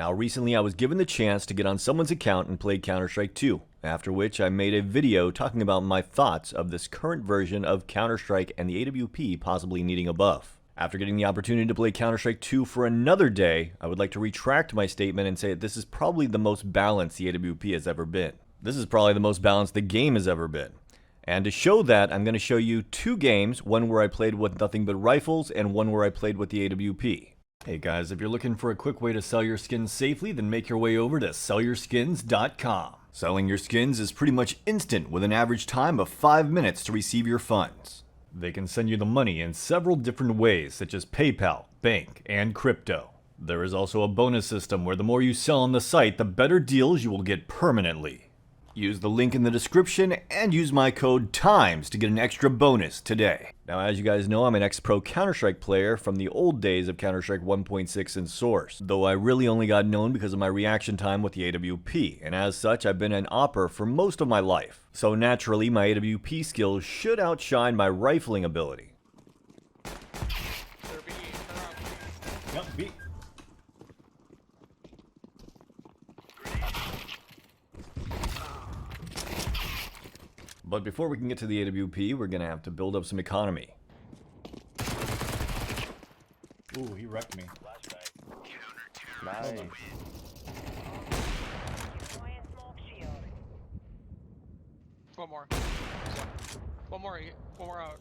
Now recently I was given the chance to get on someone's account and play Counter-Strike 2, after which I made a video talking about my thoughts of this current version of Counter-Strike and the AWP possibly needing a buff. After getting the opportunity to play Counter-Strike 2 for another day, I would like to retract my statement and say that this is probably the most balanced the AWP has ever been. This is probably the most balanced the game has ever been. And to show that, I'm going to show you two games, one where I played with nothing but rifles and one where I played with the AWP. Hey guys, if you're looking for a quick way to sell your skins safely, then make your way over to sellyourskins.com. Selling your skins is pretty much instant with an average time of 5 minutes to receive your funds. They can send you the money in several different ways, such as PayPal, bank, and crypto. There is also a bonus system where the more you sell on the site, the better deals you will get permanently. Use the link in the description and use my code TIMES to get an extra bonus today. Now, as you guys know, I'm an ex-pro Counter-Strike player from the old days of Counter-Strike 1.6 and Source, though I really only got known because of my reaction time with the AWP, and as such, I've been an AWPer for most of my life. So naturally, my AWP skills should outshine my rifling ability. Yep, B. But before we can get to the AWP, we're gonna have to build up some economy. Ooh, he wrecked me. Nice. One more. One more out.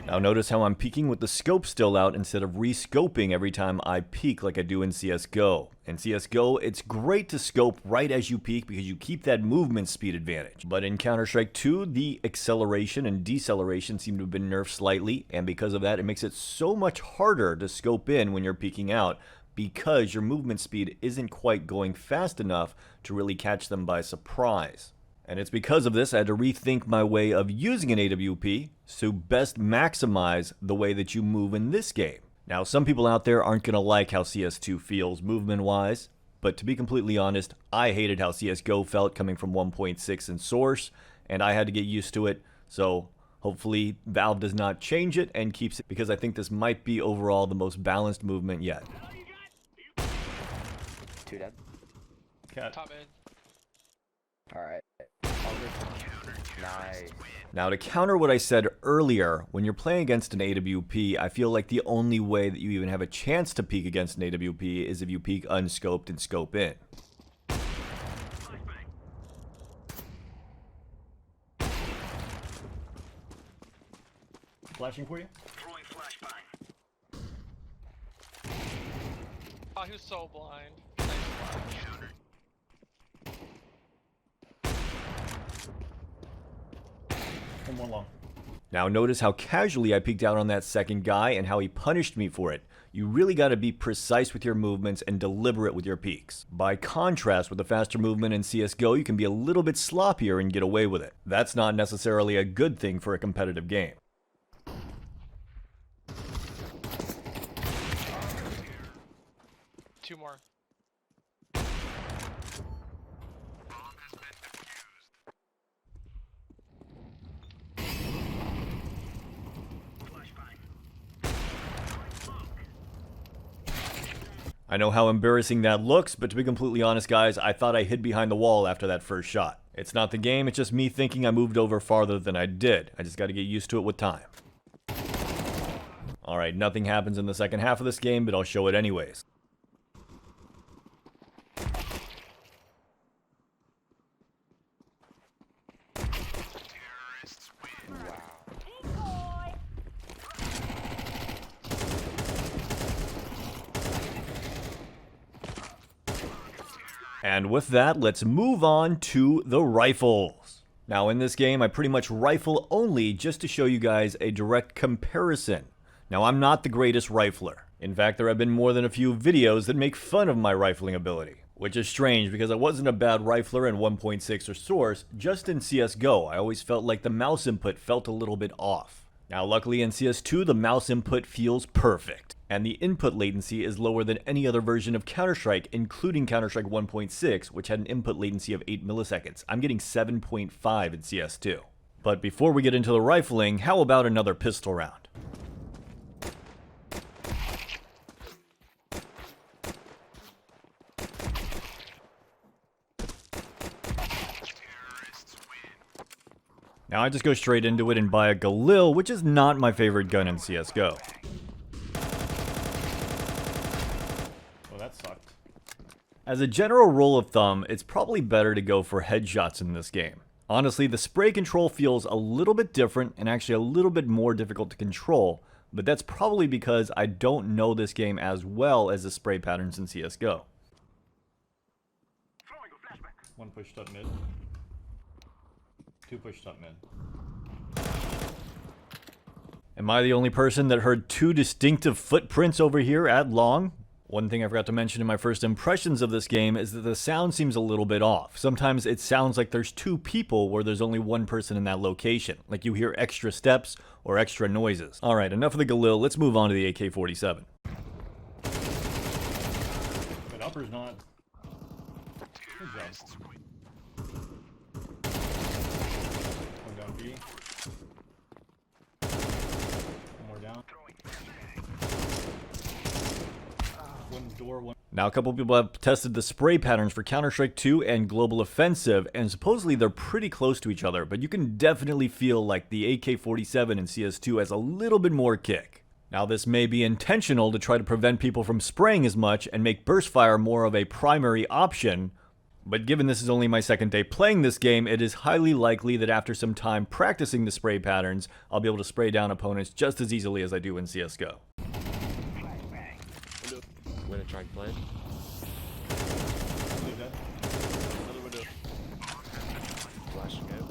Now notice how I'm peeking with the scope still out instead of re-scoping every time I peek like I do in CSGO. In CSGO, it's great to scope right as you peek because you keep that movement speed advantage. But in Counter-Strike 2, the acceleration and deceleration seem to have been nerfed slightly, and because of that, it makes it so much harder to scope in when you're peeking out because your movement speed isn't quite going fast enough to really catch them by surprise. And it's because of this I had to rethink my way of using an AWP to best maximize the way that you move in this game. Now, some people out there aren't going to like how CS2 feels movement-wise, but to be completely honest, I hated how CSGO felt coming from 1.6 and Source, and I had to get used to it, so hopefully Valve does not change it and keeps it, because I think this might be overall the most balanced movement yet. Two dead. Cat. Top mid. Alright. Nice. Now, to counter what I said earlier, when you're playing against an AWP, I feel like the only way that you even have a chance to peek against an AWP is if you peek unscoped and scope in. Flashing for you? Oh, he was so blind. Nice flash. One more long. Now notice how casually I peeked out on that second guy and how he punished me for it. You really got to be precise with your movements and deliberate with your peeks. By contrast, with the faster movement in CSGO, you can be a little bit sloppier and get away with it. That's not necessarily a good thing for a competitive game. Two more. I know how embarrassing that looks, but to be completely honest guys, I thought I hid behind the wall after that first shot. It's not the game, it's just me thinking I moved over farther than I did. I just gotta get used to it with time. Alright, nothing happens in the second half of this game, but I'll show it anyways. And with that, let's move on to the rifles. Now in this game, I pretty much rifle only just to show you guys a direct comparison. Now I'm not the greatest rifler. In fact, there have been more than a few videos that make fun of my rifling ability. Which is strange because I wasn't a bad rifler in 1.6 or Source, just in CSGO I always felt like the mouse input felt a little bit off. Now luckily in CS2 the mouse input feels perfect, and the input latency is lower than any other version of Counter-Strike, including Counter-Strike 1.6, which had an input latency of 8 milliseconds. I'm getting 7.5 in CS2. But before we get into the rifling, how about another pistol round? Now I just go straight into it and buy a Galil, which is not my favorite gun in CSGO. Oh, that sucked. As a general rule of thumb, it's probably better to go for headshots in this game. Honestly, the spray control feels a little bit different and actually a little bit more difficult to control, but that's probably because I don't know this game as well as the spray patterns in CSGO. One pushed up mid. Two pushed up mid. Am I the only person that heard two distinctive footprints over here at long? One thing I forgot to mention in my first impressions of this game is that the sound seems a little bit off. Sometimes it sounds like there's two people where there's only one person in that location. Like you hear extra steps or extra noises. Alright, enough of the Galil, let's move on to the AK-47. But upper's not. Good job. One down B. One more down. One door, one. Now a couple people have tested the spray patterns for Counter-Strike 2 and Global Offensive, and supposedly they're pretty close to each other, but you can definitely feel like the AK-47 in CS2 has a little bit more kick. Now this may be intentional to try to prevent people from spraying as much and make burst fire more of a primary option, but given this is only my second day playing this game, it is highly likely that after some time practicing the spray patterns, I'll be able to spray down opponents just as easily as I do in CSGO. Window trying to play. Another window. Flashing out.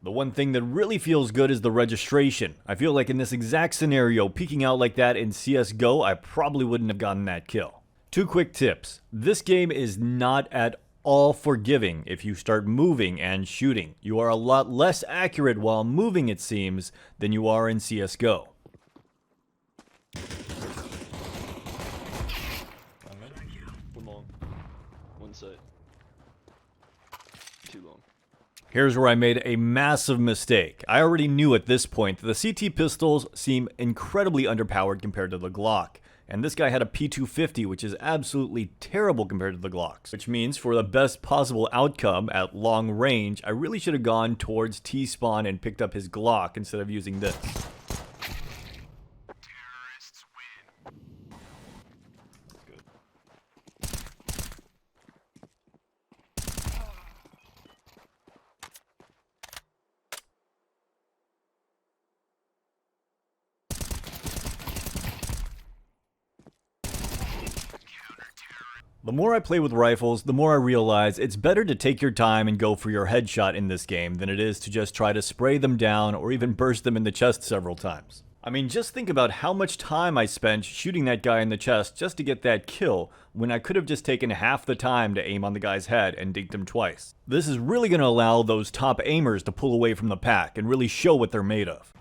The one thing that really feels good is the registration. I feel like in this exact scenario, peeking out like that in CSGO, I probably wouldn't have gotten that kill. Two quick tips. This game is not at all forgiving if you start moving and shooting. You are a lot less accurate while moving, it seems, than you are in CSGO. One long. One side. Too long. Here's where I made a massive mistake. I already knew at this point that the CT pistols seem incredibly underpowered compared to the Glock. And this guy had a P250, which is absolutely terrible compared to the Glocks. Which means for the best possible outcome at long range, I really should have gone towards T-spawn and picked up his Glock instead of using this. The more I play with rifles, the more I realize it's better to take your time and go for your headshot in this game than it is to just try to spray them down or even burst them in the chest several times. I mean, just think about how much time I spent shooting that guy in the chest just to get that kill, when I could have just taken half the time to aim on the guy's head and dinked him twice. This is really going to allow those top aimers to pull away from the pack and really show what they're made of.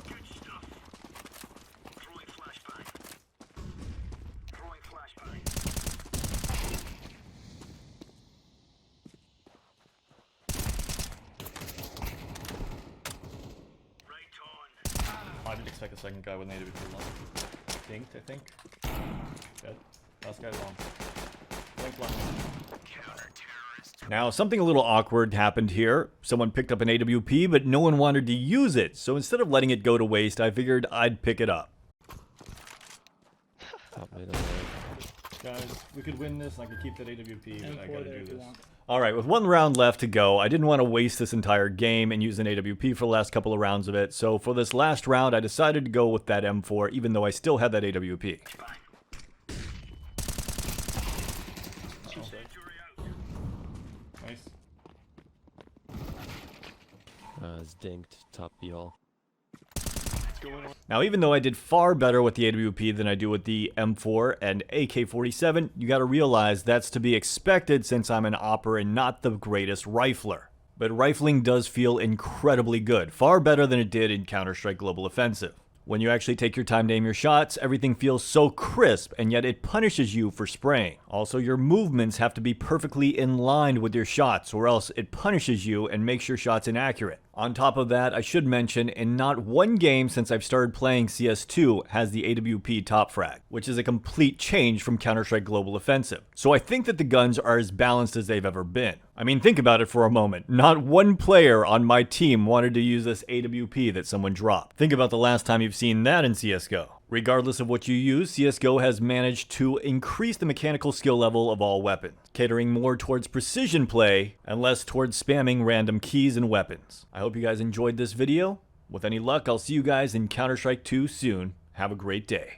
I didn't expect a second guy with an AWP long. Dinked, I think. Dead. Last guy long. Blink long. Now, something a little awkward happened here. Someone picked up an AWP, but no one wanted to use it, so instead of letting it go to waste, I figured I'd pick it up. Top mid on the right. Guys, we could win this and I could keep that AWP, but I gotta do this. Alright, with one round left to go, I didn't want to waste this entire game and use an AWP for the last couple of rounds of it, so for this last round I decided to go with that M4, even though I still had that AWP. Nice. It's dinked. Top B hall. Now, even though I did far better with the AWP than I do with the M4 and AK-47, you gotta realize that's to be expected since I'm an opper and not the greatest rifler. But rifling does feel incredibly good, far better than it did in Counter-Strike Global Offensive. When you actually take your time to aim your shots, everything feels so crisp, and yet it punishes you for spraying. Also, your movements have to be perfectly in line with your shots, or else it punishes you and makes your shots inaccurate. On top of that, I should mention, in not one game since I've started playing CS2 has the AWP top frag, which is a complete change from Counter-Strike Global Offensive. So I think that the guns are as balanced as they've ever been. I mean, think about it for a moment. Not one player on my team wanted to use this AWP that someone dropped. Think about the last time you've seen that in CSGO. Regardless of what you use, CSGO has managed to increase the mechanical skill level of all weapons, catering more towards precision play and less towards spamming random keys and weapons. I hope you guys enjoyed this video. With any luck, I'll see you guys in Counter-Strike 2 soon. Have a great day.